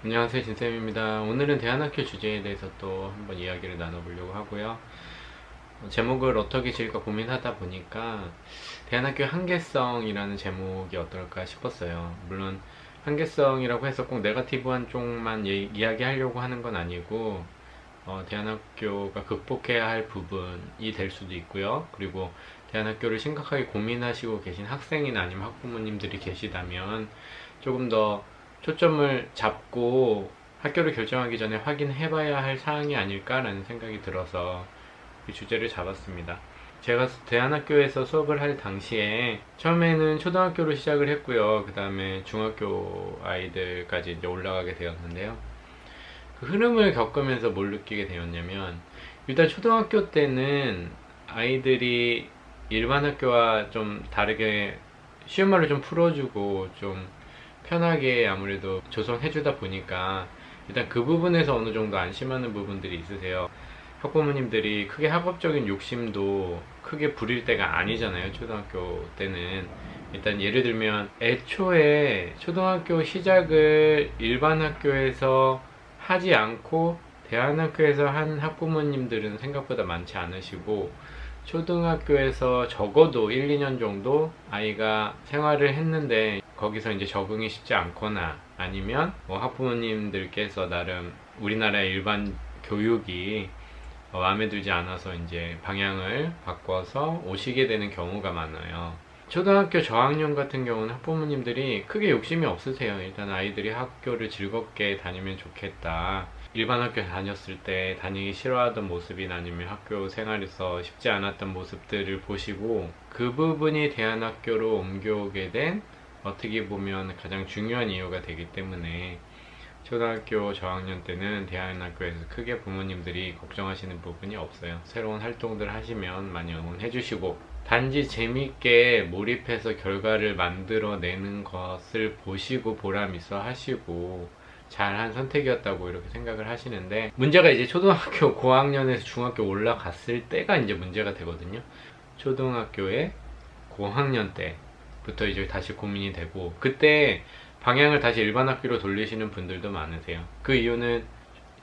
안녕하세요, 진쌤입니다. 오늘은 대안학교 주제에 대해서 또 한번 이야기를 나눠보려고 하고요. 제목을 어떻게 지을까 고민하다 보니까 대안학교 한계성이라는 제목이 어떨까 싶었어요. 물론 한계성이라고 해서 꼭 네거티브한 쪽만 이야기하려고 하는 건 아니고 대안학교가 극복해야 할 부분이 될 수도 있고요. 그리고 대안학교를 심각하게 고민하시고 계신 학생이나 아니면 학부모님들이 계시다면 조금 더 초점을 잡고 학교를 결정하기 전에 확인해봐야 할 사항이 아닐까라는 생각이 들어서 이 주제를 잡았습니다. 제가 대안학교에서 수업을 할 당시에 처음에는 초등학교로 시작을 했고요. 그 다음에 중학교 아이들까지 이제 올라가게 되었는데요. 그 흐름을 겪으면서 뭘 느끼게 되었냐면, 일단 초등학교 때는 아이들이 일반 학교와 좀 다르게 쉬운 말로 좀 풀어주고 좀 편하게 아무래도 조성해주다 보니까 일단 그 부분에서 어느 정도 안심하는 부분들이 있으세요. 학부모님들이 크게 학업적인 욕심도 크게 부릴 때가 아니잖아요, 초등학교 때는. 일단 예를 들면 애초에 초등학교 시작을 일반 학교에서 하지 않고 대안학교에서 한 학부모님들은 생각보다 많지 않으시고, 초등학교에서 적어도 1, 2년 정도 아이가 생활을 했는데 거기서 이제 적응이 쉽지 않거나 아니면 뭐 학부모님들께서 나름 우리나라의 일반 교육이 마음에 들지 않아서 이제 방향을 바꿔서 오시게 되는 경우가 많아요. 초등학교 저학년 같은 경우는 학부모님들이 크게 욕심이 없으세요. 일단 아이들이 학교를 즐겁게 다니면 좋겠다. 일반 학교 다녔을 때 다니기 싫어하던 모습이나 아니면 학교 생활에서 쉽지 않았던 모습들을 보시고 그 부분이 대안학교로 옮겨오게 된 어떻게 보면 가장 중요한 이유가 되기 때문에 초등학교 저학년 때는 대안학교에서 크게 부모님들이 걱정하시는 부분이 없어요. 새로운 활동들 하시면 많이 응원해 주시고, 단지 재밌게 몰입해서 결과를 만들어내는 것을 보시고 보람 있어 하시고 잘한 선택이었다고 이렇게 생각을 하시는데, 문제가 이제 초등학교 고학년에서 중학교 올라갔을 때가 이제 문제가 되거든요. 초등학교에 고학년 때부터 이제 다시 고민이 되고, 그때 방향을 다시 일반 학교로 돌리시는 분들도 많으세요. 그 이유는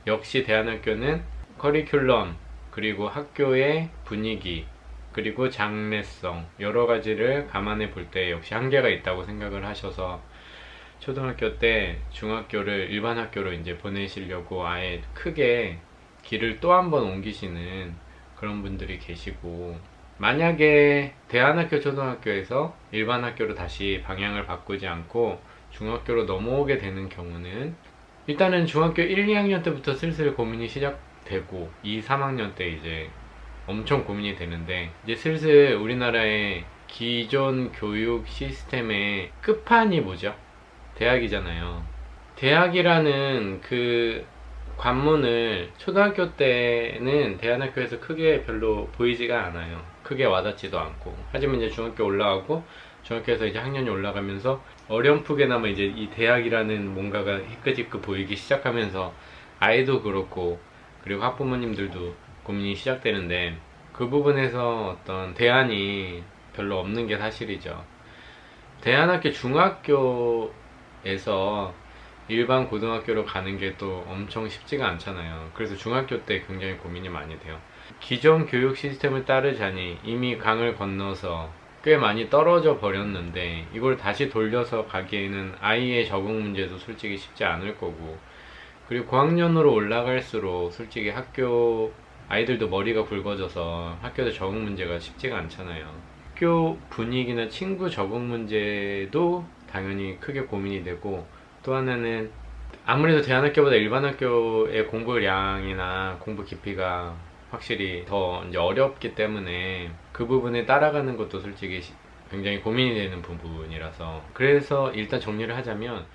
역시 대안학교는 커리큘럼, 그리고 학교의 분위기, 그리고 장래성, 여러 가지를 감안해 볼 때 역시 한계가 있다고 생각을 하셔서 초등학교 때 중학교를 일반 학교로 이제 보내시려고 아예 크게 길을 또 한 번 옮기시는 그런 분들이 계시고, 만약에 대안학교 초등학교에서 일반 학교로 다시 방향을 바꾸지 않고 중학교로 넘어오게 되는 경우는 일단은 중학교 1, 2학년 때부터 슬슬 고민이 시작되고 2, 3학년 때 이제 엄청 고민이 되는데, 이제 슬슬 우리나라의 기존 교육 시스템의 끝판이 뭐죠? 대학이잖아요. 대학이라는 그 관문을 초등학교 때는 대안학교에서 크게 별로 보이지가 않아요. 크게 와닿지도 않고. 하지만 이제 중학교 올라가고 중학교에서 이제 학년이 올라가면서 어렴풋게나마 이제 이 대학이라는 뭔가가 희끗희끗 보이기 시작하면서 아이도 그렇고 그리고 학부모님들도 고민이 시작되는데, 그 부분에서 어떤 대안이 별로 없는 게 사실이죠. 대안학교 중학교에서 일반 고등학교로 가는 게 또 엄청 쉽지가 않잖아요. 그래서 중학교 때 굉장히 고민이 많이 돼요. 기존 교육 시스템을 따르자니 이미 강을 건너서 꽤 많이 떨어져 버렸는데 이걸 다시 돌려서 가기에는 아이의 적응 문제도 솔직히 쉽지 않을 거고, 그리고 고학년으로 올라갈수록 솔직히 학교 아이들도 머리가 굵어져서 학교도 적응 문제가 쉽지가 않잖아요. 학교 분위기나 친구 적응 문제도 당연히 크게 고민이 되고, 또 하나는 아무래도 대안학교보다 일반 학교의 공부량이나 공부 깊이가 확실히 더 이제 어렵기 때문에 그 부분에 따라가는 것도 솔직히 굉장히 고민이 되는 부분이라서, 그래서 일단 정리를 하자면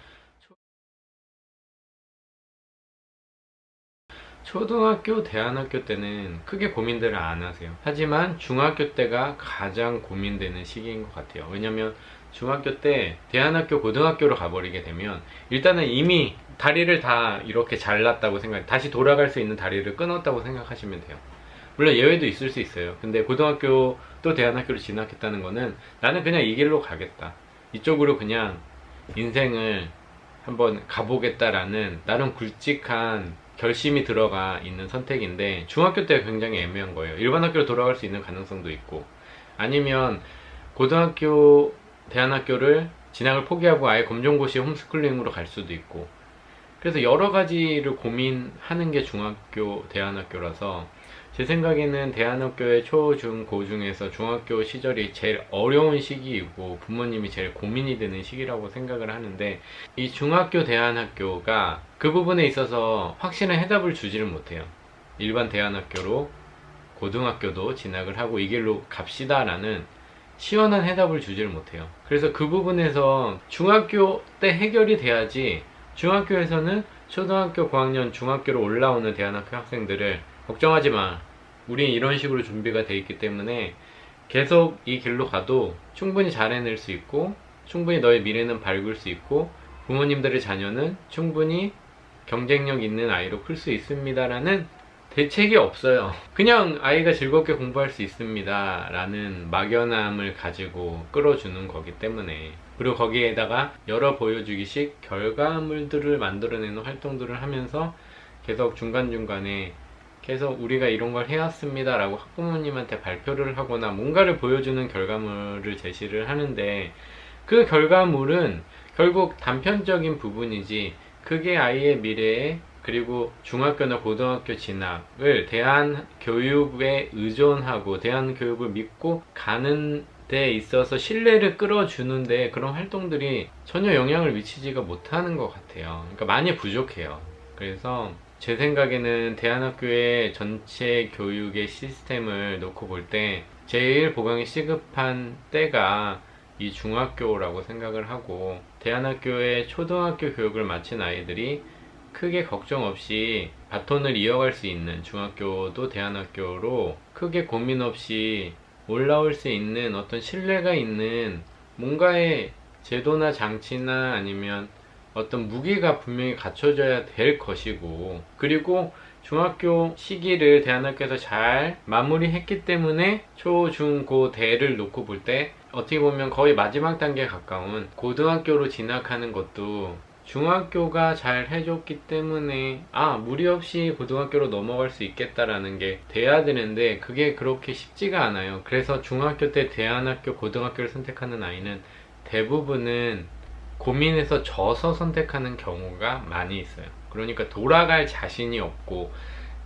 초등학교, 대안학교 때는 크게 고민들을 안 하세요. 하지만 중학교 때가 가장 고민되는 시기인 것 같아요. 왜냐면 중학교 때 대안학교, 고등학교로 가버리게 되면 일단은 이미 다리를 다 이렇게 잘랐다고 다시 돌아갈 수 있는 다리를 끊었다고 생각하시면 돼요. 물론 예외도 있을 수 있어요. 근데 고등학교 또 대안학교로 진학했다는 거는 나는 그냥 이 길로 가겠다, 이쪽으로 그냥 인생을 한번 가보겠다라는 나름 굵직한 결심이 들어가 있는 선택인데, 중학교 때 굉장히 애매한 거예요. 일반 학교로 돌아갈 수 있는 가능성도 있고, 아니면 고등학교, 대안학교를 진학을 포기하고 아예 검정고시 홈스쿨링으로 갈 수도 있고, 그래서 여러 가지를 고민하는 게 중학교, 대안학교라서 제 생각에는 대안학교의 초, 중, 고 중에서 중학교 시절이 제일 어려운 시기이고 부모님이 제일 고민이 되는 시기라고 생각을 하는데, 이 중학교, 대안학교가 그 부분에 있어서 확실한 해답을 주지를 못해요. 일반 대안학교로 고등학교도 진학을 하고 이 길로 갑시다 라는 시원한 해답을 주지를 못해요. 그래서 그 부분에서 중학교 때 해결이 돼야지, 중학교에서는 초등학교 고학년 중학교로 올라오는 대안학교 학생들을 걱정하지 마, 우린 이런 식으로 준비가 돼 있기 때문에 계속 이 길로 가도 충분히 잘 해낼 수 있고, 충분히 너의 미래는 밝을 수 있고, 부모님들의 자녀는 충분히 경쟁력 있는 아이로 클 수 있습니다 라는 대책이 없어요. 그냥 아이가 즐겁게 공부할 수 있습니다 라는 막연함을 가지고 끌어주는 거기 때문에, 그리고 거기에다가 여러 보여주기식 결과물들을 만들어내는 활동들을 하면서 계속 중간중간에 계속 우리가 이런 걸 해왔습니다 라고 학부모님한테 발표를 하거나 뭔가를 보여주는 결과물을 제시를 하는데, 그 결과물은 결국 단편적인 부분이지 그게 아이의 미래에, 그리고 중학교나 고등학교 진학을 대한교육에 의존하고 대한교육을 믿고 가는 데 있어서 신뢰를 끌어주는데 그런 활동들이 전혀 영향을 미치지가 못하는 것 같아요. 그러니까 많이 부족해요. 그래서 제 생각에는 대안학교의 전체 교육의 시스템을 놓고 볼 때 제일 보강이 시급한 때가 이 중학교라고 생각을 하고, 대안학교의 초등학교 교육을 마친 아이들이 크게 걱정 없이 바톤을 이어갈 수 있는, 중학교도 대안학교로 크게 고민 없이 올라올 수 있는 어떤 신뢰가 있는 뭔가의 제도나 장치나 아니면 어떤 무기가 분명히 갖춰져야 될 것이고, 그리고 중학교 시기를 대안학교에서 잘 마무리했기 때문에 초, 중, 고, 대를 놓고 볼 때 어떻게 보면 거의 마지막 단계에 가까운 고등학교로 진학하는 것도 중학교가 잘 해줬기 때문에 무리 없이 고등학교로 넘어갈 수 있겠다라는 게 돼야 되는데, 그게 그렇게 쉽지가 않아요. 그래서 중학교 때 대안학교, 고등학교를 선택하는 아이는 대부분은 고민해서 져서 선택하는 경우가 많이 있어요. 그러니까 돌아갈 자신이 없고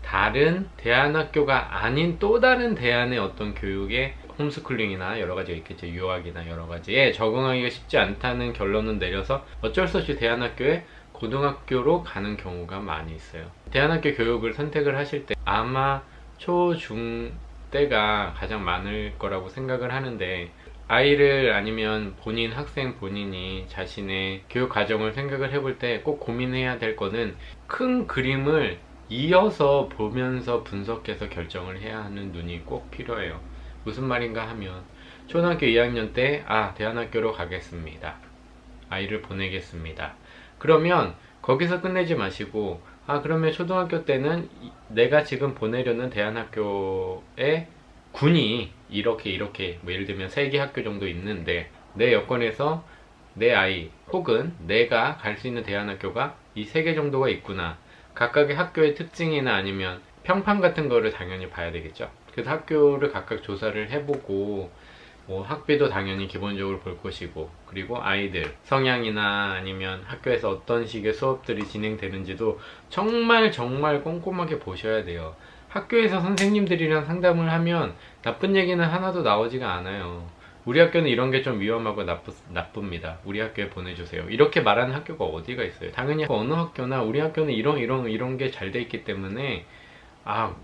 다른 대안학교가 아닌 또 다른 대안의 어떤 교육에, 홈스쿨링이나 여러 가지가 있겠죠, 유학이나 여러 가지에 적응하기가 쉽지 않다는 결론을 내려서 어쩔 수 없이 대안학교에 고등학교로 가는 경우가 많이 있어요. 대안학교 교육을 선택을 하실 때 아마 초, 중 때가 가장 많을 거라고 생각을 하는데, 아이를, 아니면 본인, 학생 본인이 자신의 교육 과정을 생각을 해볼 때 꼭 고민해야 될 거는 큰 그림을 이어서 보면서 분석해서 결정을 해야 하는 눈이 꼭 필요해요. 무슨 말인가 하면, 초등학교 2학년 때 대안학교로 가겠습니다, 아이를 보내겠습니다, 그러면 거기서 끝내지 마시고 그러면 초등학교 때는 내가 지금 보내려는 대안학교에 군이 이렇게 뭐 예를 들면 3개 학교 정도 있는데, 내 여건에서 내 아이 혹은 내가 갈 수 있는 대안학교가 이 3개 정도가 있구나, 각각의 학교의 특징이나 아니면 평판 같은 거를 당연히 봐야 되겠죠. 그래서 학교를 각각 조사를 해보고, 뭐 학비도 당연히 기본적으로 볼 것이고, 그리고 아이들 성향이나 아니면 학교에서 어떤 식의 수업들이 진행되는지도 정말 꼼꼼하게 보셔야 돼요. 학교에서 선생님들이랑 상담을 하면 나쁜 얘기는 하나도 나오지가 않아요. 우리 학교는 이런 게 좀 위험하고 나쁩니다, 우리 학교에 보내주세요, 이렇게 말하는 학교가 어디가 있어요. 당연히 어느 학교나 우리 학교는 이런 게 잘 돼 있기 때문에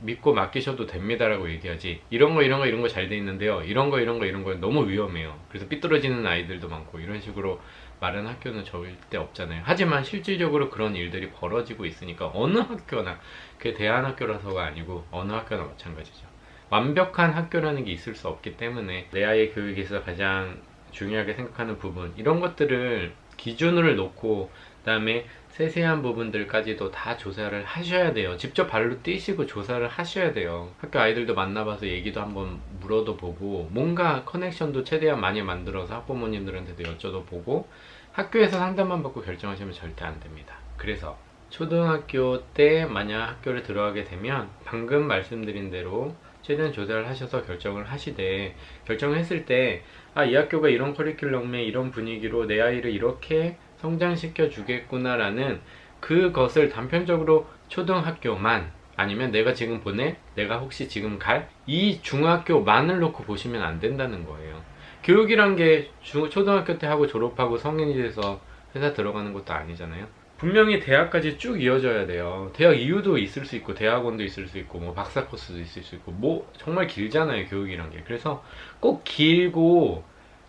믿고 맡기셔도 됩니다 라고 얘기하지, 이런 거 잘 돼 있는데요, 이런 거 너무 위험해요, 그래서 삐뚤어지는 아이들도 많고, 이런 식으로 말하는 학교는 절대 없잖아요. 하지만 실질적으로 그런 일들이 벌어지고 있으니까 어느 학교나, 그게 대안학교라서가 아니고 어느 학교나 마찬가지죠. 완벽한 학교라는 게 있을 수 없기 때문에 내 아이의 교육에서 가장 중요하게 생각하는 부분, 이런 것들을 기준으로 놓고 그 다음에 세세한 부분들까지도 다 조사를 하셔야 돼요. 직접 발로 뛰시고 조사를 하셔야 돼요. 학교 아이들도 만나봐서 얘기도 한번 물어도 보고, 뭔가 커넥션도 최대한 많이 만들어서 학부모님들한테도 여쭤도 보고 학교에서 상담만 받고 결정하시면 절대 안 됩니다. 그래서 초등학교 때 만약 학교를 들어가게 되면 방금 말씀드린 대로 최대한 조사를 하셔서 결정을 하시되, 결정했을 때 이 학교가 이런 커리큘럼에 이런 분위기로 내 아이를 이렇게 성장시켜 주겠구나 라는 그것을 단편적으로 초등학교만, 아니면 내가 지금 보낼, 내가 혹시 지금 갈 이 중학교만을 놓고 보시면 안 된다는 거예요. 교육이란 게 초등학교 때 하고 졸업하고 성인이 돼서 회사 들어가는 것도 아니잖아요. 분명히 대학까지 쭉 이어져야 돼요. 대학 이후도 있을 수 있고 대학원도 있을 수 있고 뭐 박사 코스도 있을 수 있고 뭐 정말 길잖아요, 교육이란 게. 그래서 꼭 길고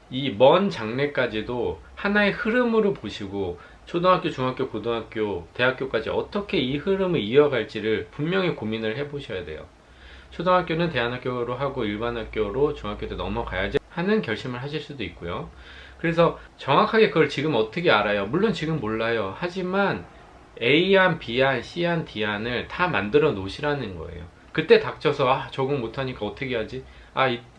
이 먼 장래까지도 하나의 흐름으로 보시고 초등학교, 중학교, 고등학교, 대학교까지 어떻게 이 흐름을 이어갈지를 분명히 고민을 해보셔야 돼요. 초등학교는 대안학교로 하고 일반 학교로 중학교 때 넘어가야지 하는 결심을 하실 수도 있고요. 그래서 정확하게 그걸 지금 어떻게 알아요? 물론 지금 몰라요. 하지만 A안, B안, C안, D안을 다 만들어 놓으시라는 거예요. 그때 닥쳐서 적응 못하니까 어떻게 하지?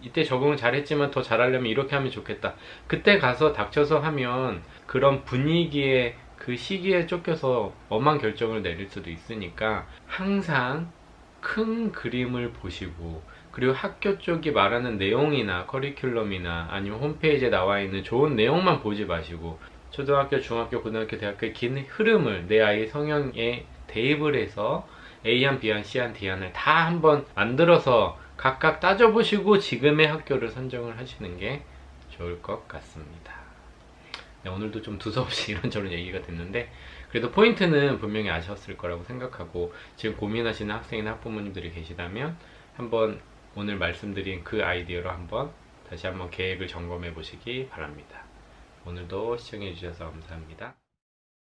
이때 적응을 잘했지만 더 잘하려면 이렇게 하면 좋겠다. 그때 가서 닥쳐서 하면 그런 분위기에, 그 시기에 쫓겨서 엄한 결정을 내릴 수도 있으니까 항상 큰 그림을 보시고, 그리고 학교 쪽이 말하는 내용이나 커리큘럼이나 아니면 홈페이지에 나와 있는 좋은 내용만 보지 마시고 초등학교, 중학교, 고등학교, 대학교의 긴 흐름을 내 아이 성향에 대입을 해서 A안, B안, C안, D안을 다 한번 만들어서 각각 따져보시고 지금의 학교를 선정을 하시는 게 좋을 것 같습니다. 네, 오늘도 좀 두서없이 이런저런 얘기가 됐는데 그래도 포인트는 분명히 아셨을 거라고 생각하고, 지금 고민하시는 학생이나 학부모님들이 계시다면 한번 오늘 말씀드린 그 아이디어로 다시 한번 계획을 점검해 보시기 바랍니다. 오늘도 시청해 주셔서 감사합니다.